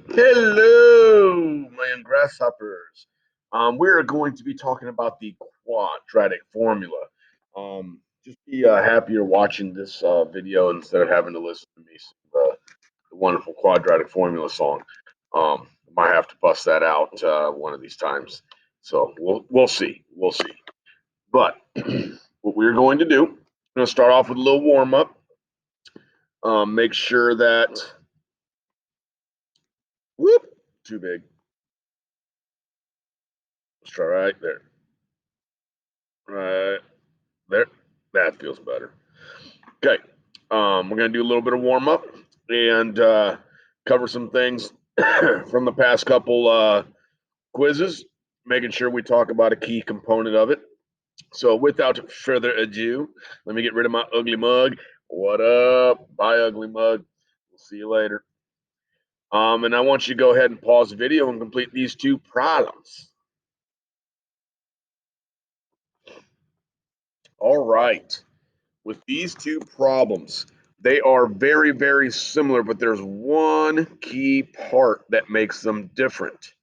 Hello, my young grasshoppers. We're going to be talking about the quadratic formula. Just be happier watching this video instead of having to listen to me sing the wonderful quadratic formula song. Might have to bust that out one of these times. So we'll see. We'll see. But what we're going to do, I'm going to start off with a little warm up. Make sure that whoop too big. Let's try right there. Right there. That feels better. Okay. We're going to do a little bit of warm up and cover some things from the past couple quizzes, making sure we talk about a key component of it. So, without further ado, let me get rid of my ugly mug. What up? Bye, ugly mug. We'll see you later. And I want you to go ahead and pause the video and complete these two problems. All right. With these two problems, they are very, very similar, but there's one key part that makes them different.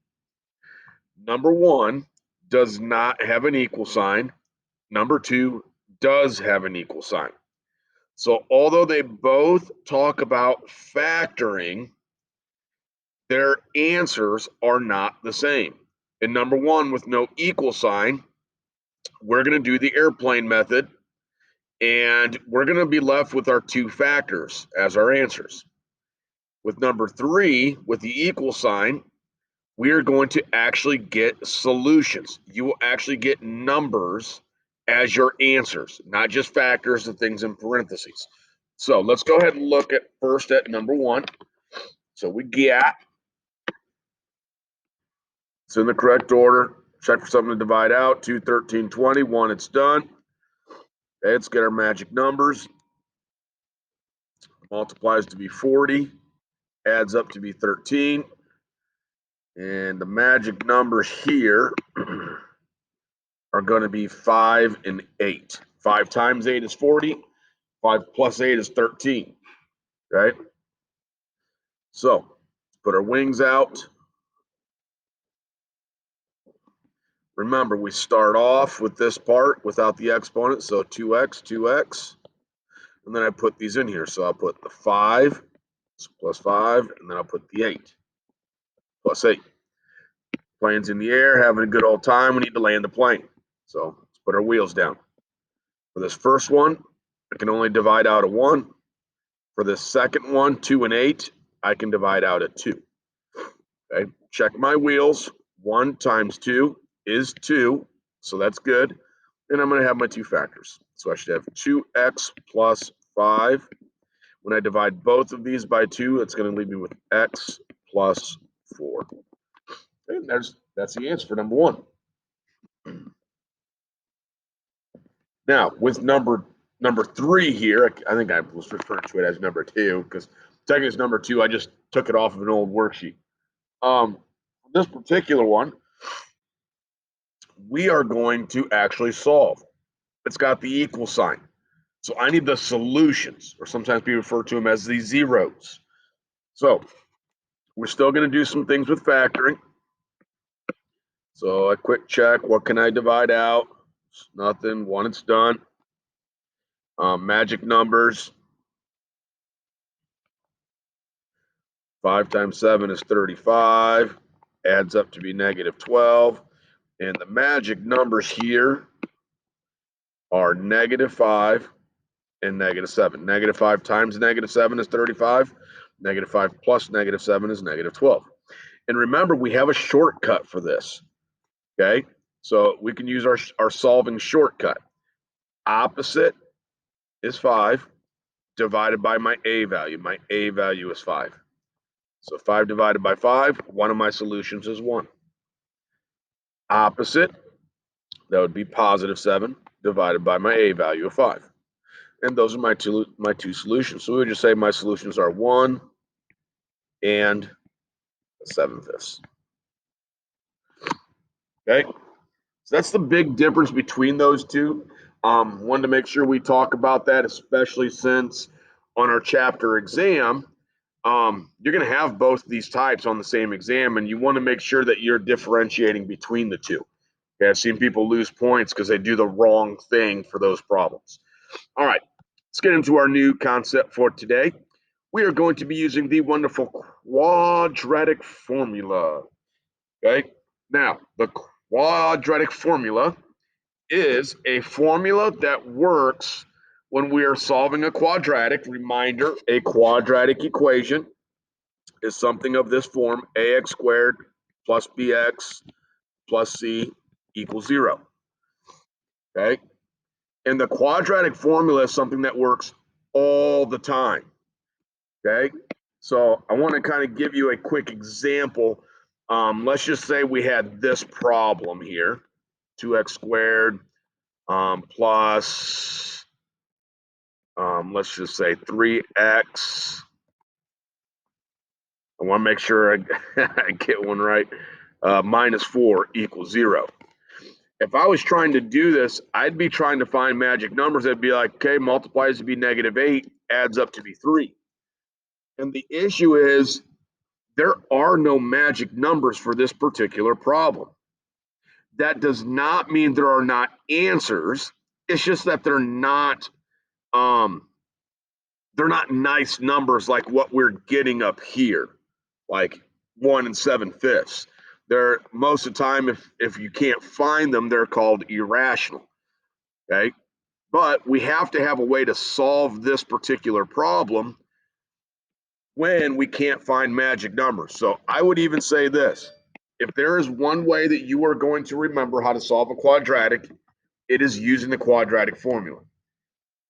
Number one does not have an equal sign. Number two does have an equal sign. So, although they both talk about factoring, their answers are not the same. In number one, with no equal sign, we're going to do the airplane method, and we're going to be left with our two factors as our answers. With number three, with the equal sign, we are going to actually get solutions. You will actually get numbers as your answers, not just factors and things in parentheses. So let's go ahead and look at first at number one. So we got, it's in the correct order. Check for something to divide out. 2, 13, 20. 1, it's done. Okay, let's get our magic numbers. Multiplies to be 40. Adds up to be 13. And the magic numbers here are going to be 5 and 8. 5 times 8 is 40. 5 plus 8 is 13. Right? So, let's put our wings out. Remember, we start off with this part without the exponent, so 2x, 2x. And then I put these in here. So I'll put the 5 plus 5, and then I'll put the 8 plus 8. Plane's in the air, having a good old time. We need to land the plane. So let's put our wheels down. For this first one, I can only divide out a 1. For this second one, 2 and 8, I can divide out a 2. Okay, check my wheels. 1 times 2 is 2, so that's good. And I'm going to have my two factors. So I should have 2x plus 5. When I divide both of these by 2, it's going to leave me with x plus 4. And that's the answer for number one. Now, with number 3 here, I think I was referring to it as number 2 because technically it's number 2. I just took it off of an old worksheet. This particular one, we are going to actually solve. It's got the equal sign. So I need the solutions, or sometimes people refer to them as the zeros. So we're still going to do some things with factoring. So a quick check, what can I divide out? Nothing. 1, it's done. Magic numbers. 5 times 7 is 35. Adds up to be negative 12. And the magic numbers here are negative 5 and negative 7. Negative 5 times negative 7 is 35. Negative 5 plus negative 7 is negative 12. And remember, we have a shortcut for this. Okay, so we can use our solving shortcut. Opposite is 5 divided by my a value. My a value is 5. So 5 divided by 5, one of my solutions is 1. Opposite, that would be positive 7 divided by my a value of 5. And those are my two solutions. So we would just say my solutions are 1 and 7/5. Okay, so that's the big difference between those two. Wanted to make sure we talk about that, especially since on our chapter exam, you're going to have both these types on the same exam, and you want to make sure that you're differentiating between the two. Okay, I've seen people lose points because they do the wrong thing for those problems. All right, let's get into our new concept for today. We are going to be using the wonderful quadratic formula. Okay, now the quadratic formula is a formula that works when we are solving a quadratic. Reminder, a quadratic equation is something of this form: ax squared plus bx plus c equals 0. Okay, and the quadratic formula is something that works all the time. Okay, so I want to kind of give you a quick example. Let's just say we had this problem here: 2x squared plus, let's just say 3x. I want to make sure I get one right. Minus 4 equals 0. If I was trying to do this, I'd be trying to find magic numbers. That'd be like, okay, multiplies to be -8, adds up to be 3. And the issue is there are no magic numbers for this particular problem. That does not mean there are not answers. It's just that um, they're not nice numbers like what we're getting up here, like 1 7/5. They're most of the time, if you can't find them, they're called irrational. Okay, but we have to have a way to solve this particular problem when we can't find magic numbers. So I would even say this: if there is one way that you are going to remember how to solve a quadratic, it is using the quadratic formula.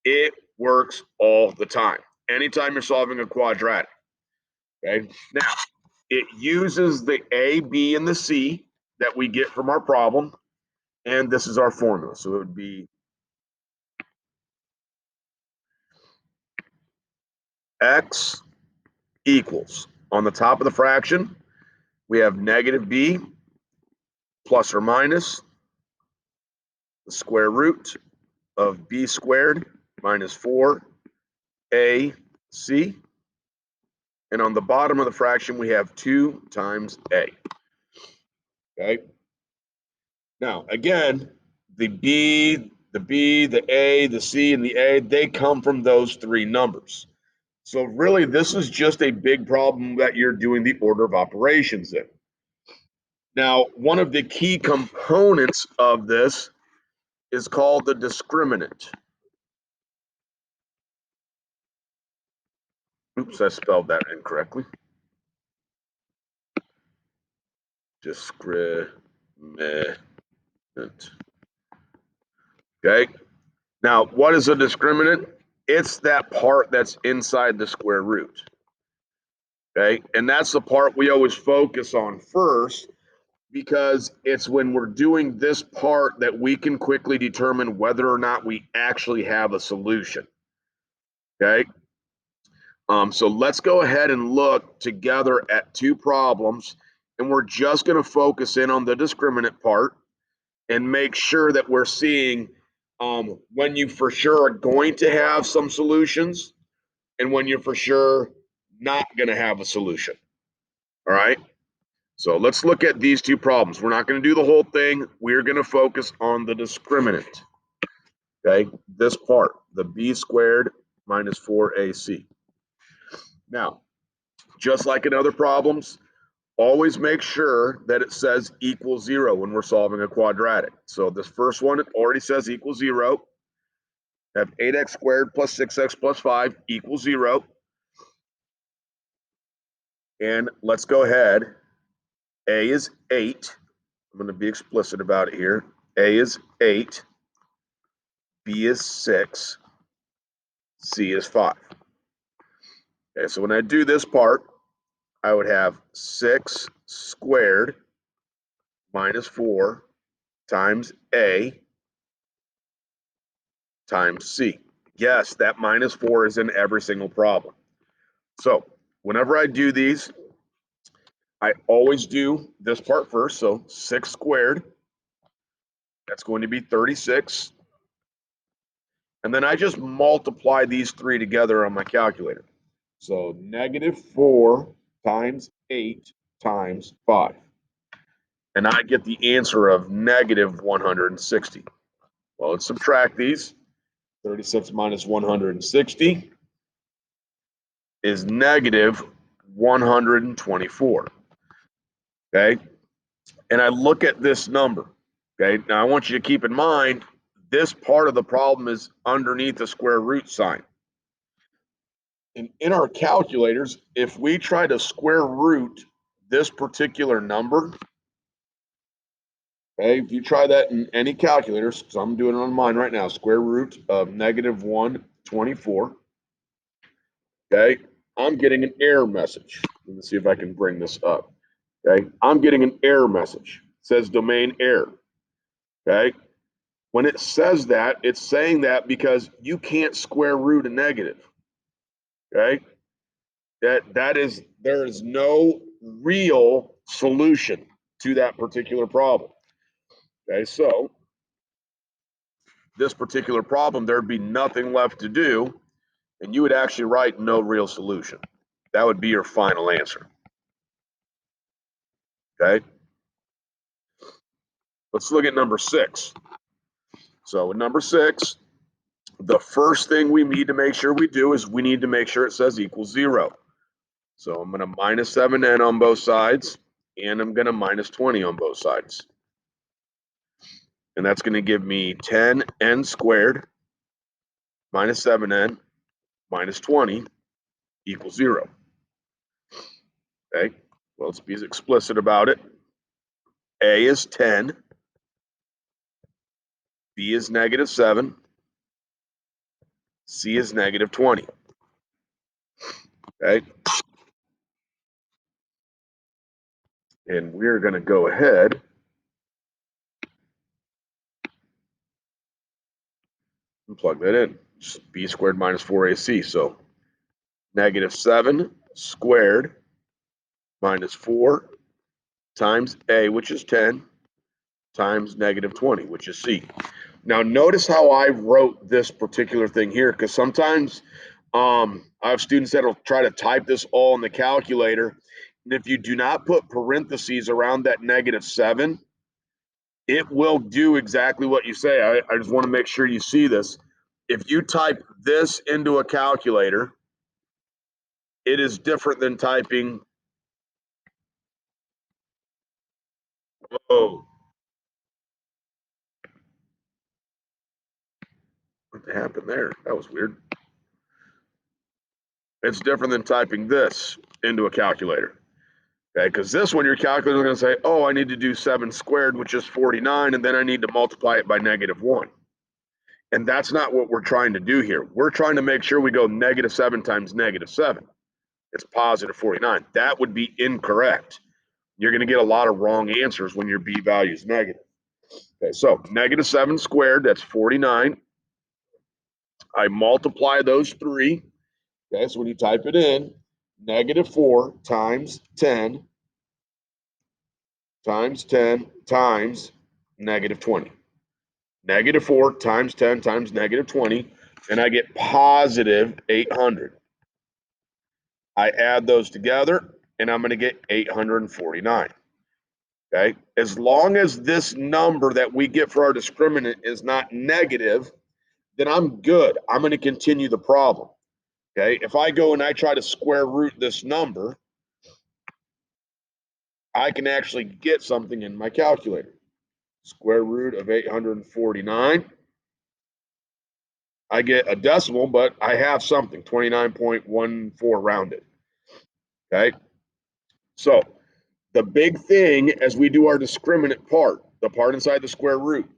It works all the time. Anytime you're solving a quadratic. Okay. Now, it uses the A, B, and the C that we get from our problem, and this is our formula. So it would be x equals, on the top of the fraction, we have negative b plus or minus the square root of b squared minus 4ac. And on the bottom of the fraction, we have 2 times a. Okay. Now, again, the b, the a, the c, and the a, they come from those three numbers. So really, this is just a big problem that you're doing the order of operations in. Now, one of the key components of this is called the discriminant. Oops, I spelled that incorrectly. Discriminant. Okay. Now, what is a discriminant? It's that part that's inside the square root. Okay. And that's the part we always focus on first, because it's when we're doing this part that we can quickly determine whether or not we actually have a solution. Okay. So let's go ahead and look together at two problems, and we're just going to focus in on the discriminant part and make sure that we're seeing when you for sure are going to have some solutions and when you're for sure not going to have a solution. All right. So let's look at these two problems. We're not going to do the whole thing. We're going to focus on the discriminant. Okay, this part, the b squared minus 4ac. Now, just like in other problems, always make sure that it says equals 0 when we're solving a quadratic. So this first one, it already says equals 0. Have 8x squared plus 6x plus 5 equals 0. And let's go ahead. A is 8. I'm going to be explicit about it here. A is 8. B is 6. C is 5. Okay, so when I do this part, I would have 6 squared minus 4 times A times C. Yes, that minus 4 is in every single problem. So whenever I do these, I always do this part first. So 6 squared, that's going to be 36. And then I just multiply these three together on my calculator. So negative 4 times 8 times 5. And I get the answer of negative 160. Well, let's subtract these. 36 minus 160 is negative 124. Okay. And I look at this number. Okay. Now I want you to keep in mind this part of the problem is underneath the square root sign. And in our calculators, if we try to square root this particular number, okay, if you try that in any calculators, so I'm doing it on mine right now, square root of negative 124, okay, I'm getting an error message. Let me see if I can bring this up. Okay, I'm getting an error message. It says domain error. Okay, when it says that, it's saying that because you can't square root a negative. Okay, there is no real solution to that particular problem. Okay, so this particular problem, there'd be nothing left to do, and you would actually write no real solution. That would be your final answer. Okay, let's look at number 6. So in number 6, the first thing we need to make sure we do is we need to make sure it says equals 0. So I'm going to minus 7n on both sides, and I'm going to minus 20 on both sides. And that's going to give me 10n squared minus 7n minus 20 equals 0. Okay, well, let's be explicit about it. A is 10, B is negative 7, C is negative 20. Okay, and we're going to go ahead and plug that in. Just b squared minus 4ac. So negative 7 squared minus 4 times a, which is 10, times negative 20, which is c. Now notice how I wrote this particular thing here, because sometimes I have students that will try to type this all in the calculator, and if you do not put parentheses around that negative 7, it will do exactly what you say. I just want to make sure you see this. If you type this into a calculator, it is different than typing, oh, what happened there? That was weird. It's different than typing this into a calculator. Okay, because this one, your calculator is going to say, oh, I need to do 7 squared, which is 49, and then I need to multiply it by negative 1. And that's not what we're trying to do here. We're trying to make sure we go negative 7 times negative 7. It's positive 49. That would be incorrect. You're going to get a lot of wrong answers when your b value is negative. Okay, so negative 7 squared, that's 49. I multiply those 3. Okay, so when you type it in, negative 4 times 10 times 10 times negative 20. Negative 4 times 10 times negative 20, and I get positive 800. I add those together, and I'm going to get 849. Okay, as long as this number that we get for our discriminant is not negative, then I'm good. I'm going to continue the problem. Okay, if I go and I try to square root this number, I can actually get something in my calculator. Square root of 849. I get a decimal, but I have something, 29.14 rounded. Okay, so the big thing as we do our discriminant part, the part inside the square root,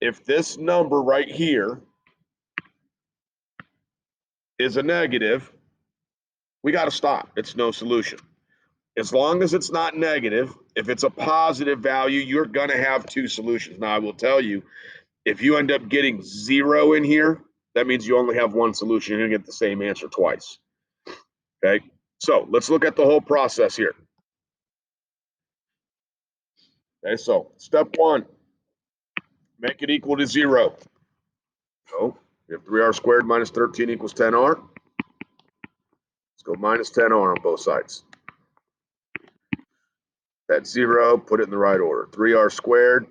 if this number right here is a negative, we got to stop. It's no solution. As long as it's not negative, if it's a positive value, you're going to have 2 solutions. Now, I will tell you, if you end up getting 0 in here, that means you only have 1 solution. You're going to get the same answer twice. Okay, so let's look at the whole process here. Okay, so step 1, make it equal to 0. So we have 3r squared minus 13 equals 10r. Let's go minus 10r on both sides. That's 0, put it in the right order. 3r squared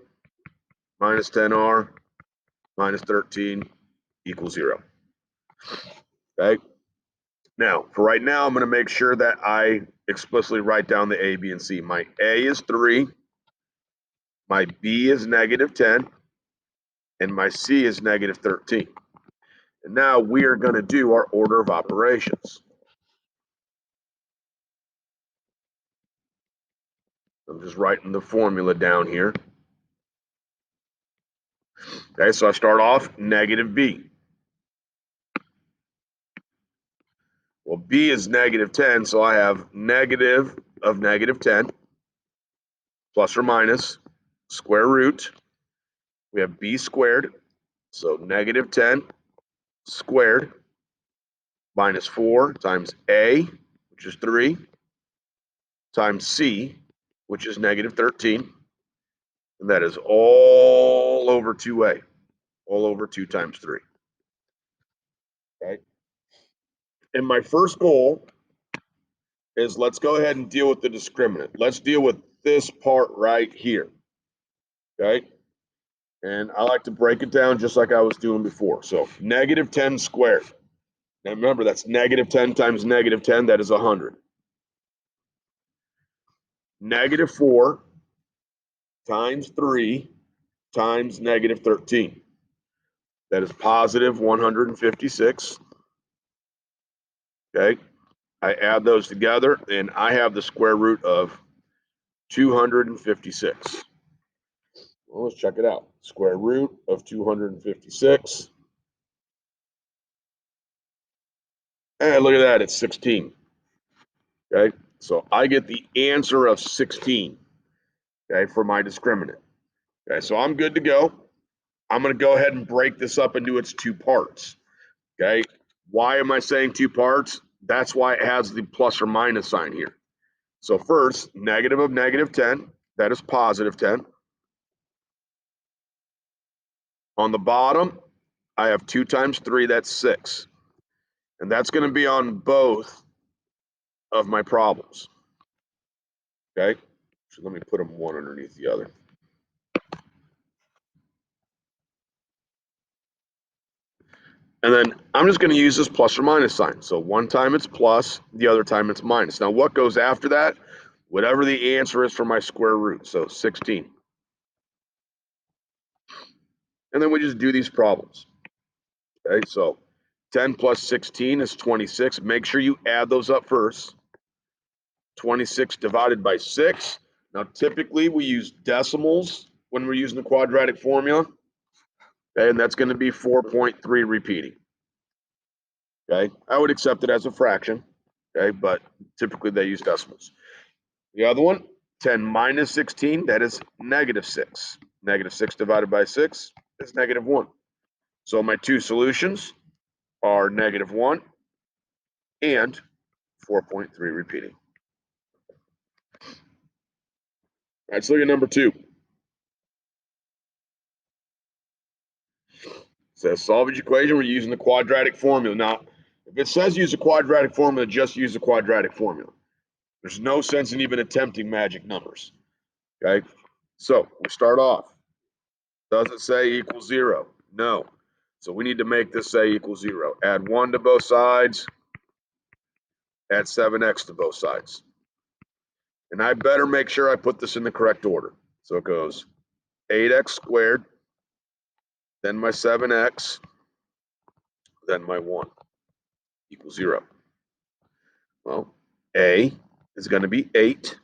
minus 10r minus 13 equals 0. Okay. Now, for right now, I'm going to make sure that I explicitly write down the A, B, and C. My A is 3, my B is negative 10, and my C is negative 13. And now we are going to do our order of operations. I'm just writing the formula down here. Okay, so I start off negative B. Well, B is negative 10, so I have negative of negative 10 plus or minus square root. We have B squared, so negative 10 squared minus 4 times A, which is 3, times C, which is negative 13. And that is all over 2A, all over 2 times 3. Okay. And my first goal is let's go ahead and deal with the discriminant. Let's deal with this part right here. Okay. And I like to break it down just like I was doing before. So negative 10 squared. Now remember, that's negative 10 times negative 10. That is 100. Negative 4 times 3 times negative 13. That is positive 156. Okay. I add those together, and I have the square root of 256. Well, let's check it out. Square root of 256. And look at that, it's 16. Okay, so I get the answer of 16, okay, for my discriminant. Okay, so I'm good to go. I'm going to go ahead and break this up into its two parts. Okay, why am I saying two parts? That's why it has the plus or minus sign here. So first, negative of negative 10, that is positive 10. On the bottom, I have 2 times 3, that's 6. And that's going to be on both of my problems. Okay, so let me put them one underneath the other. And then I'm just going to use this plus or minus sign. So one time it's plus, the other time it's minus. Now what goes after that? Whatever the answer is for my square root, so 16. And then we just do these problems. Okay, so 10 plus 16 is 26. Make sure you add those up first. 26 divided by 6. Now typically we use decimals when we're using the quadratic formula. Okay, and that's going to be 4.3 repeating. Okay, I would accept it as a fraction. Okay, but typically they use decimals. The other one, 10 minus 16, that is negative 6. Negative 6 divided by 6 is negative 1. So my two solutions are negative 1 and 4.3 repeating. All right, let's look at number 2. It says solve each equation. We're using the quadratic formula. Now, if it says use a quadratic formula, just use the quadratic formula. There's no sense in even attempting magic numbers. Okay, so we start off. Does it say equals 0? No. So we need to make this say equals 0. Add 1 to both sides. Add 7x to both sides. And I better make sure I put this in the correct order. So it goes 8x squared, then my 7x, then my 1 equals 0. Well, A is going to be 8.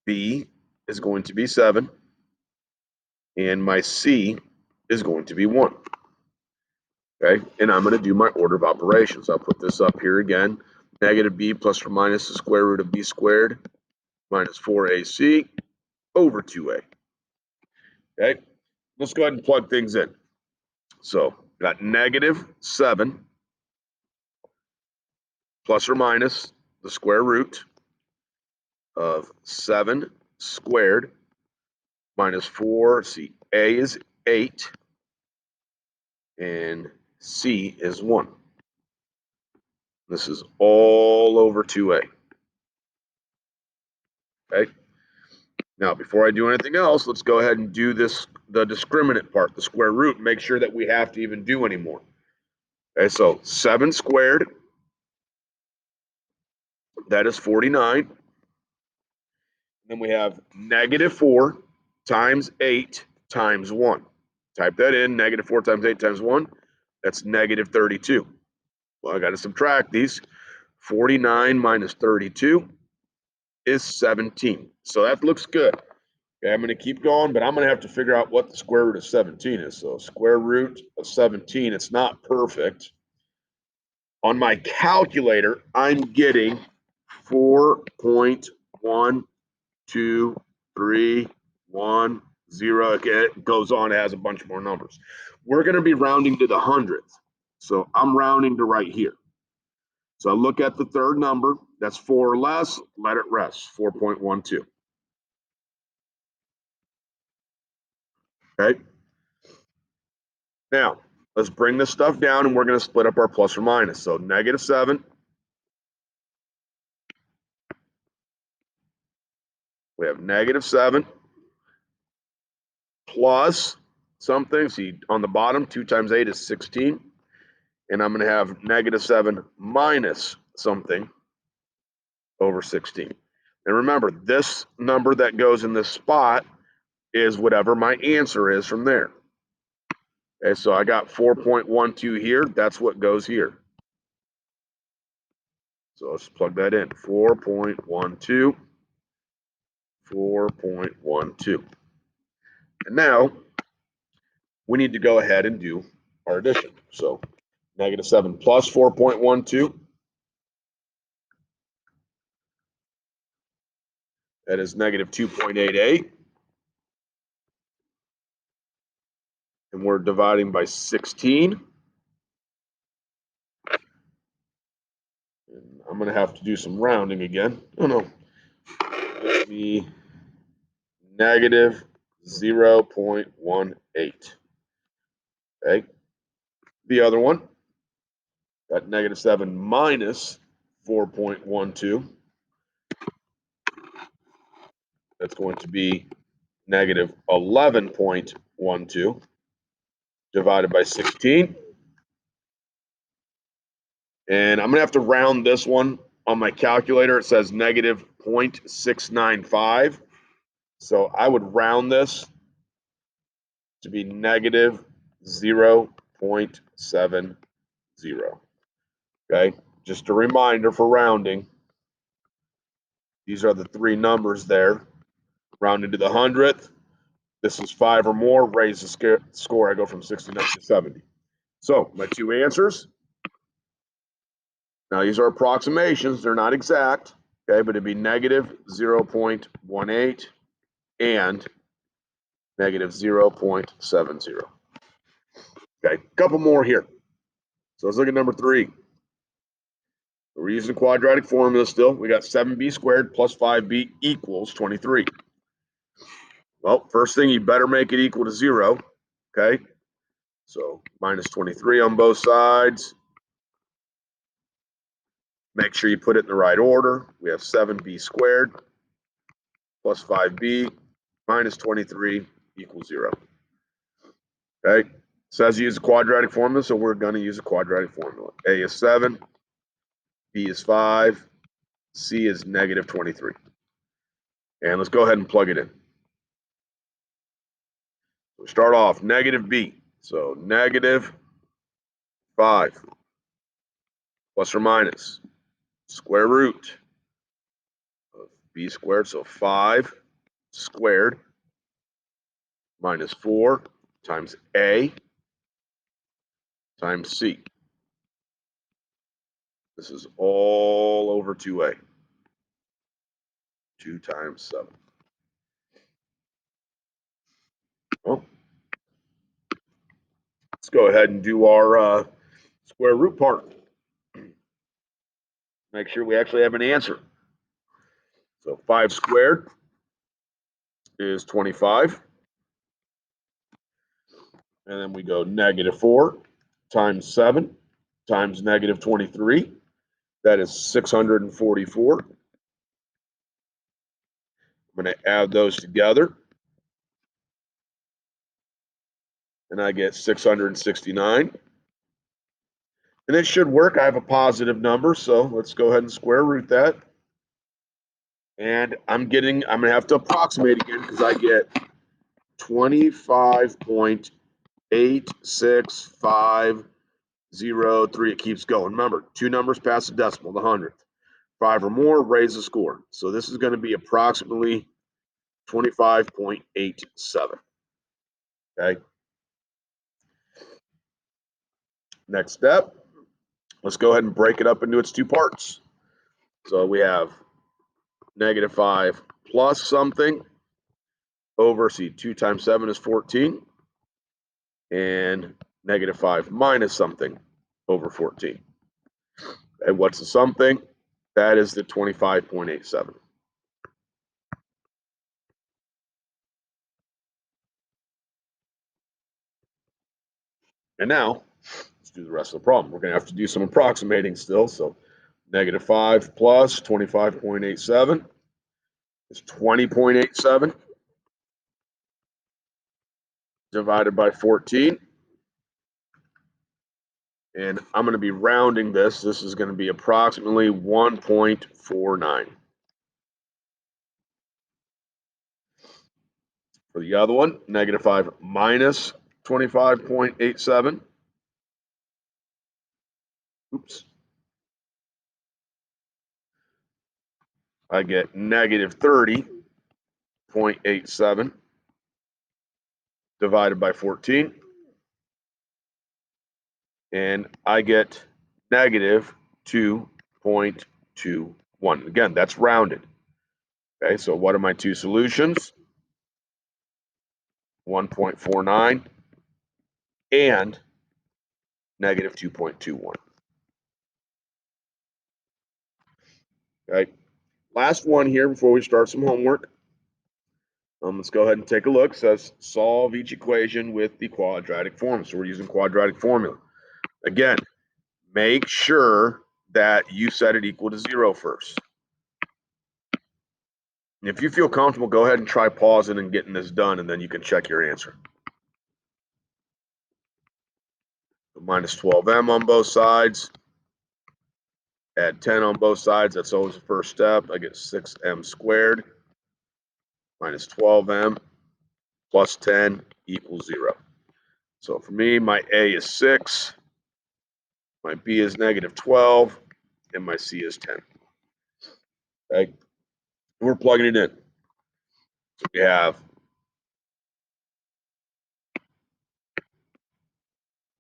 B is going to be 7. And my C is going to be 1. Okay, and I'm going to do my order of operations. I'll put this up here again. Negative b plus or minus the square root of b squared minus 4ac over 2a. Okay, let's go ahead and plug things in. So got negative 7 plus or minus the square root of 7 squared minus 4. See, a is 8 and c is 1. This is all over 2a. Okay. Now, before I do anything else, let's go ahead and do the discriminant part, the square root, and make sure that we have to even do any more. Okay, so 7 squared, that is 49. Then we have -4 times 8 times 1. Type that in, -4 times 8 times 1, that's -32. Well, I got to subtract these. 49 minus 32 is 17. So that looks good. Okay, I'm going to keep going, but I'm going to have to figure out what the square root of 17 is. So square root of 17, it's not perfect. On my calculator, I'm getting 4.1231. Okay, it goes on, it has a bunch more numbers. We're going to be rounding to the hundredth. So I'm rounding to right here. So I look at the third number, that's 4 or less, let it rest, 4.12. Okay. Now, let's bring this stuff down and we're going to split up our plus or minus. So -7. We have -7 plus something. See, on the bottom, 2 times 8 is 16. And I'm going to have -7 minus something over 16. And remember, this number that goes in this spot is whatever my answer is from there. Okay, so I got 4.12 here. That's what goes here. So let's plug that in. 4.12. 4.12. And now we need to go ahead and do our addition. So -7 plus 4.12. That is -2.88. And we're dividing by 16. And I'm going to have to do some rounding again. Oh no. Give me -0.18. Okay. The other one, got -7 minus 4.12. That's going to be -11.12 divided by 16. And I'm going to have to round this one on my calculator. It says -0.695. So I would round this to be -0.70. Okay, just a reminder for rounding. These are the 3 numbers there. Rounded to the hundredth. This is 5 or more. Raise the score. I go from 69 to 70. So my 2 answers. Now these are approximations. They're not exact. Okay, but it'd be -0.18 and -0.70. Okay, a couple more here. So let's look at number 3. We're using the quadratic formula still. We got 7b squared plus 5b equals 23. Well, first thing, you better make it equal to 0. Okay, so -23 on both sides. Make sure you put it in the right order. We have 7b squared plus 5b minus 23 equals 0. Okay, it says use a quadratic formula, so we're going to use a quadratic formula. A is 7, B is 5, C is -23. And let's go ahead and plug it in. We start off -b, so -5 plus or minus square root of b squared, so 5 squared minus 4 times a times c. This is all over 2a. 2 times 7. Well, let's go ahead and do our square root part. Make sure we actually have an answer. So 5 squared is 25. And then we go -4 times 7 times -23. That is 644. I'm going to add those together, and I get 669. And it should work. I have a positive number, so let's go ahead and square root that. And I'm going to have to approximate again because I get 25.86503. It keeps going. Remember, two numbers past the decimal, the hundredth. 5 or more, raise the score. So this is going to be approximately 25.87. Okay. Next step, let's go ahead and break it up into its two parts. So we have -5 plus something over, see, 2 times 7 is 14, and -5 minus something over 14. And what's the something? That is the 25.87. And now, let's do the rest of the problem. We're going to have to do some approximating still. So -5 plus 25.87 is 20.87 divided by 14. And I'm going to be rounding this. This is going to be approximately 1.49. For the other one, -5 minus 25.87. Oops. I get -30.87 divided by 14. And I get -2.21. Again, that's rounded. Okay, so what are my two solutions? 1.49 and -2.21. Okay, last one here before we start some homework. Let's go ahead and take a look. It says solve each equation with the quadratic form. So we're using quadratic formula. Again, make sure that you set it equal to 0 first. And if you feel comfortable, go ahead and try pausing and getting this done, and then you can check your answer. So -12m on both sides. Add 10 on both sides. That's always the first step. I get 6m squared minus 12m plus 10 equals 0. So for me, my A is 6, my B is -12, and my C is 10. Okay, we're plugging it in. So we have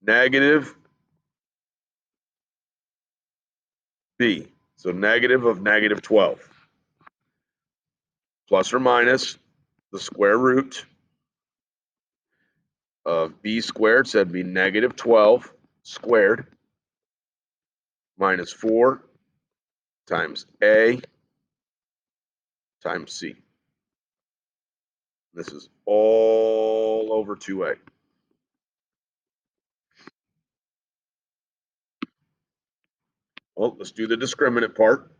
negative B, so negative of -12, plus or minus the square root of B squared, so that'd be -12 squared minus 4 times A times C. This is all over 2A. Well, let's do the discriminant part.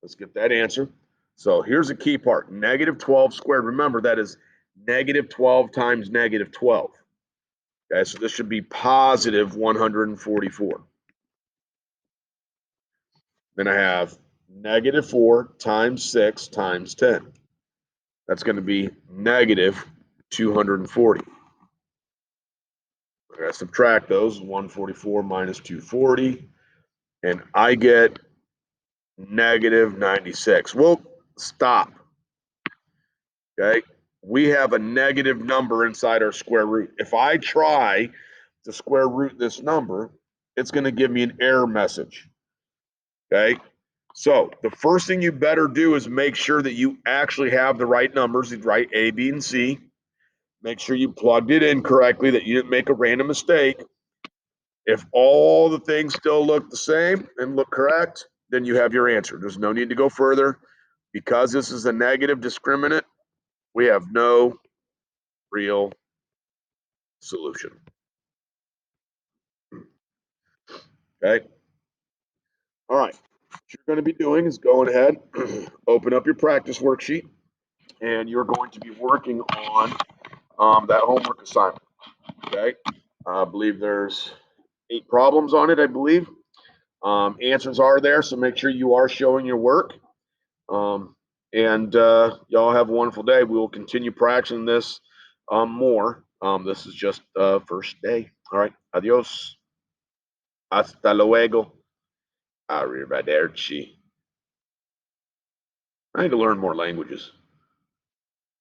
Let's get that answer. So here's the key part. -12 squared. Remember, that is -12 times -12. Okay, so this should be positive 144. Then I have -4 times 6 times 10. That's going to be negative 240. I gotta subtract those. 144 minus 240. And I get -96. Well, stop. Okay. We have a negative number inside our square root. If I try to square root this number, it's going to give me an error message. Okay. So the first thing you better do is make sure that you actually have the right numbers, the right A, B, and C. Make sure you plugged it in correctly, that you didn't make a random mistake. If all the things still look the same and look correct, then you have your answer. There's no need to go further. Because this is a negative discriminant, we have no real solution. Okay. All right. you're going to be doing is going ahead, open up your practice worksheet, and you're going to be working on that homework assignment. Okay, I believe there's 8 problems on it. I believe answers are there, so make sure you are showing your work. And y'all have a wonderful day. We will continue practicing this more. This is just first day. All right, adios. Hasta luego. Arrivederci. I need to learn more languages.